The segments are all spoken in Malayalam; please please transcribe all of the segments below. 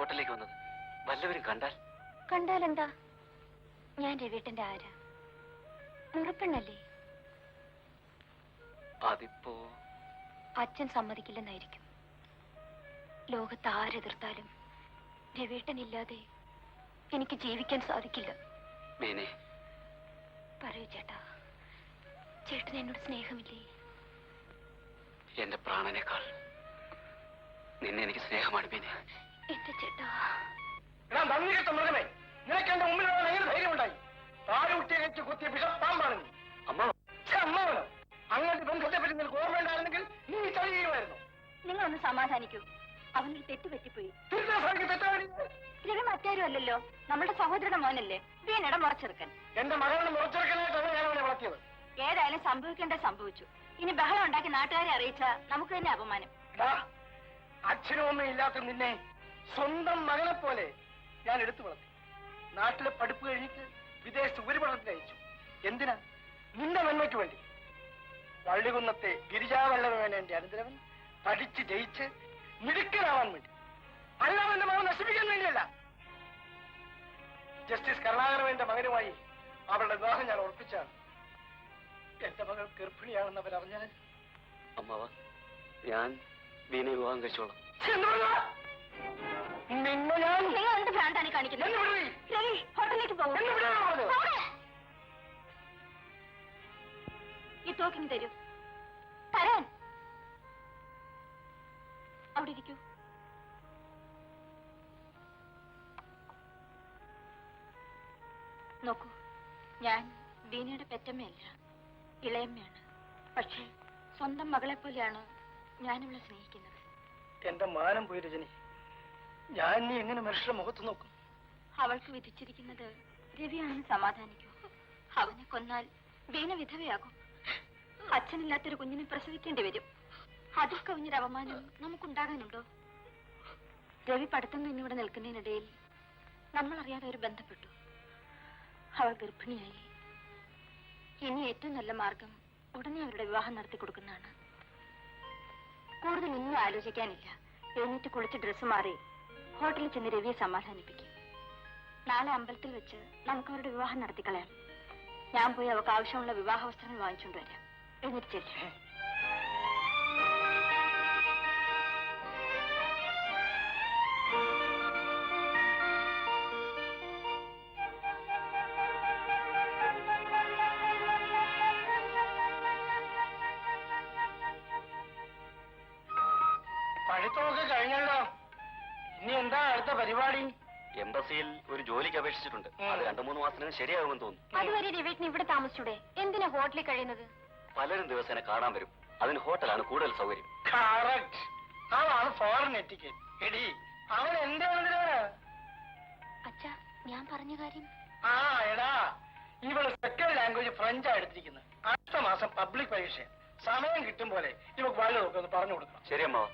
ഹോട്ടലിലേക്ക് വന്നത്? വല്ലവരും കണ്ടാൽ എന്താ? ഞാൻ രവീട്ടന്റെ ആരാ? മുറപ്പെണ്ണല്ലേ? അതിപ്പോ അച്ഛൻ സമ്മതിക്കില്ലെന്നായിരിക്കും. ലോകത്ത് ആരെതിർത്താലും രവീട്ടനില്ലാതെ എനിക്ക് ജീവിക്കാൻ സാധിക്കില്ല. പറയൂ ചേട്ടാ, ചേട്ടന് എന്നോട് സ്നേഹമില്ലേ? എന്റെ പ്രാണനേക്കാൾ നിന്നെ എനിക്ക് സ്നേഹമാണ് മീനെ. എന്റെ ചേട്ടാ, മൃഗമേ, നിനക്ക് എന്റെ മുമ്പിൽ എങ്ങനെ ധൈര്യം ഉണ്ടായി? താഴെ കുത്തിയ ബിഷപ്പാമ്പാണ് നീ. അമ്മാവനോ? അങ്ങനത്തെ ബന്ധത്തെ പറ്റി നിനക്ക് ഓർമ്മയുണ്ടായിരുന്നെങ്കിൽ നീ ചെയ്യുമായിരുന്നു. നിങ്ങളൊന്ന് സമാധാനിക്കൂ. അവനൊരു തെറ്റ് പറ്റിപ്പോയി. രവി മറ്റാരും അല്ലല്ലോ, നമ്മുടെ സഹോദരന്റെ മോനല്ലേ, വീണിടം മുറച്ചെറുക്കൻ. എന്റെ മകളുടെ മുറച്ചെറുക്കനായിട്ടാണ് ഞാൻ അവനെ വളർത്തിയത്. ഏതായാലും സംഭവിക്കേണ്ട സംഭവിച്ചു. ഇനി ബഹളം ഉണ്ടാക്കി നാട്ടുകാരെ അറിയിച്ച നമുക്ക് തന്നെ അപമാനം. അച്ഛനും അമ്മയും ഇല്ലാത്ത നിന്നെ സ്വന്തം മകനെ പോലെ ഞാൻ എടുത്തു വളർത്തി. നാട്ടിലെ പഠിപ്പ് കഴിഞ്ഞിട്ട് വിദേശത്ത് ഉപരിപഠനത്തിന് അയച്ചു. എന്തിനാ? നിന്റെ നന്മയ്ക്ക് വേണ്ടി. വള്ളികുന്നത്തെ ഗിരിജാവല്ലഭനാണ് എന്റെ അനന്തരവൻ. പഠിച്ച് ജയിച്ച് മിടുക്കനാവാൻ വേണ്ടി, അല്ലാതെ എന്റെ മകൻ നശിപ്പിക്കാൻ വേണ്ടിയല്ല. ജസ്റ്റിസ് കരുണാകരന്റെ മകനുമായി അവളുടെ വിവാഹം ഞാൻ ഉറപ്പിച്ചാണ്. എന്റെ മകൾ ഗർഭിണിയാണെന്ന് അവരറിഞ്ഞാൽ അമ്മാവ, ഞാൻ വീണെ വിവാഹം കഴിച്ചോളാം. നിന്നെ ഞാൻ എന്ത് ഭ്രാന്താണ് കാണിക്കുന്നത്? രവി, ഹോട്ടലിലേക്ക് പോകും. ഈ തോക്കിന് തരൂ. തരാൻ. അവിടെ ഇരിക്കൂ. നോക്കൂ, ഞാൻ വീണയുടെ പെറ്റമ്മയല്ല, ഇളയമ്മയാണ്. പക്ഷേ സ്വന്തം മകളെ പോലെയാണ് ഞാനിവളെ സ്നേഹിക്കുന്നത്. എന്റെ മാനം പോയി രജനി. ഞാൻ നീ എങ്ങനെ മനുഷ്യരുടെ മുഖത്ത് നോക്കും? അവൾക്ക് വിധിച്ചിരിക്കുന്നത് രവിയാണെന്ന് സമാധാനിക്കൂ. അവനെ കൊന്നാൽ വീണ വിധവയാകും. അച്ഛനില്ലാത്തൊരു കുഞ്ഞിനെ പ്രസവിക്കേണ്ടി വരും. അതിൽ കവിഞ്ഞൊരു അപമാനം നമുക്കുണ്ടാകാനുണ്ടോ? രവി പഠിത്തം നിന്നിവിടെ നിൽക്കുന്നതിനിടയിൽ നമ്മൾ അറിയാതെ ഒരു ബന്ധപ്പെട്ടു. അവൾ ഗർഭിണിയായി. ഇനി ഏറ്റവും നല്ല മാർഗം ഉടനെ അവരുടെ വിവാഹം നടത്തി കൊടുക്കുന്നതാണ്. കൂടുതൽ ഒന്നും ആലോചിക്കാനില്ല. എഴുന്നേറ്റ് കുളിച്ച് ഡ്രസ്സ് മാറി ഹോട്ടലിൽ ചെന്ന് രവിയെ സമാധാനിപ്പിക്കും. നാളെ അമ്പലത്തിൽ വെച്ച് നമുക്ക് അവരുടെ വിവാഹം നടത്തിക്കളയാം. ഞാൻ പോയി അവർക്ക് ആവശ്യമുള്ള വിവാഹ വസ്ത്രങ്ങൾ വാങ്ങിച്ചുകൊണ്ട് വരാം. എഴുന്നേറ്റ് ചെല്ലേ. പഠിത്തമൊക്കെ കഴിഞ്ഞല്ലോ. ഇനി എന്താ അടുത്ത പരിപാടി? എംബസിയിൽ ഒരു ജോലിക്ക് അപേക്ഷിച്ചിട്ടുണ്ട്. അത് 2-3 മാസത്തിനകം ശരിയാകുമെന്ന് തോന്നുന്നു. അതുവരെ രവീട്ടിന് ഇവിടെ താമസിച്ചൂടെ? എന്തിനാ ഹോട്ടലിൽ കഴിയുന്നത്? പലരും ദിവസേന കാണാൻ വരും. അതിന് ഹോട്ടലാണ് കൂടുതൽ സൗകര്യം. അതാണ് ഫോറിൻ എറ്റിക്കറ്റ്. എടി, അവൻ എന്താണ്? അച്ഛാ, ഞാൻ പറഞ്ഞ കാര്യം. എടാ, ഇവള് സെക്കൻഡ് ലാംഗ്വേജ് ഫ്രഞ്ചാണ് എടുത്തിരിക്കുന്നത്. അടുത്ത മാസം പബ്ലിക് പരീക്ഷ. സമയം കിട്ടും പോലെ ഇവക്ക് വല്ലതൊക്കെ ഒന്ന് പറഞ്ഞു കൊടുക്കണം. ശരി അമ്മാവ.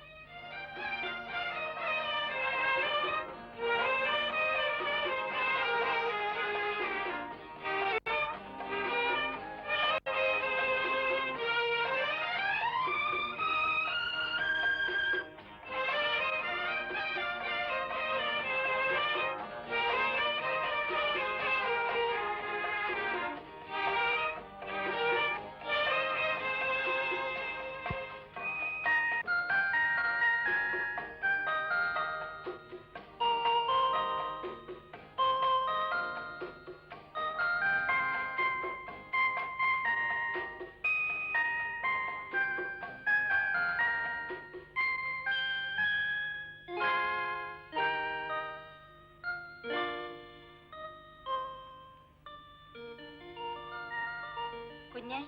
കുഞ്ഞെ,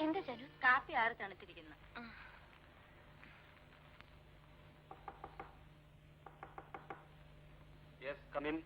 എന്താ ചാലു? കാപ്പി ആറ് തണുത്തിരിക്കുന്നു. Yes, come in.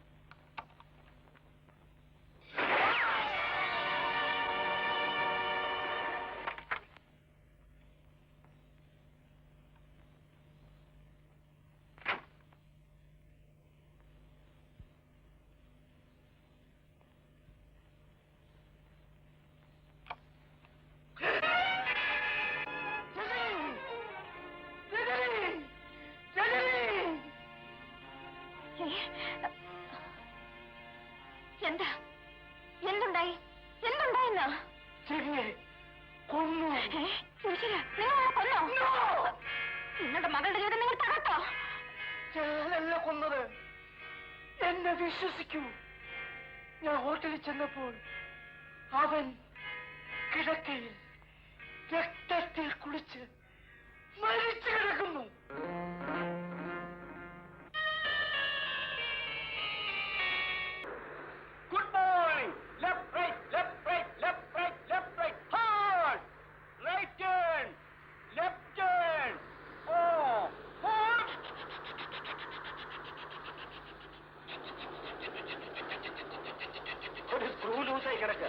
പറയുന്ന രവിയെ കൊന്നു. ഈശ്വരാ, നിങ്ങൾ അവളെ കൊന്നോ? നിങ്ങളുടെ മകളുടെ ജീവിതം നിങ്ങൾ തകർത്തോ? ഞാനല്ല കൊന്നത്, എന്നെ വിശ്വസിക്കൂ. ഞാൻ ഹോട്ടലിൽ ചെന്നപ്പോൾ അവൻ കിടക്കയിൽ രക്തത്തിൽ കുളിച്ച് മരിച്ചു കിടക്കുന്നു. Good morning. Left right, left right, left right, left right. Hard right turn, left turn. ഓ ഒരു സ്ക്രൂ ലൂസായി കിടക്കുക.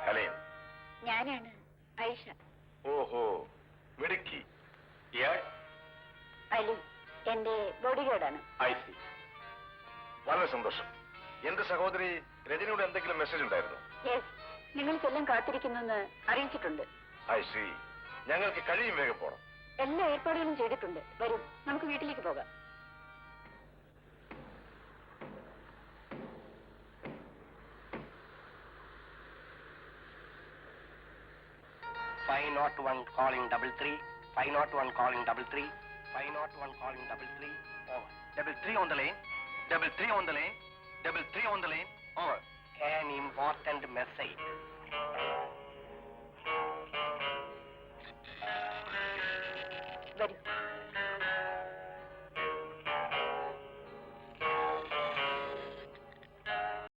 ഹലേൻ, ഞാനാണ് ഐഷ. ഓഹോ, മിടുക്കി. ഇയാൾ അലി എന്റെ ബോഡിഗാർഡാണ്. I C. വളരെ സന്തോഷം. എന്റെ സഹോദരി രജനിയുടെ എന്തെങ്കിലും മെസ്സേജ് ഉണ്ടായിരുന്നു? യെസ്, നിങ്ങൾക്കെല്ലാം കാത്തിരിക്കുന്നെന്ന് അറിയിച്ചിട്ടുണ്ട്. I C. ഞങ്ങൾക്ക് കഴിയും വേഗം പോണം. എല്ലാ ഏർപ്പാടുകളും ചെയ്തിട്ടുണ്ട്. വരും, നമുക്ക് വീട്ടിലേക്ക് പോകാം. $501 calling 33, 501 calling 33, 501 calling 33, over. 33 on the lane, 33 on the lane, 33 on the lane, over. An important message.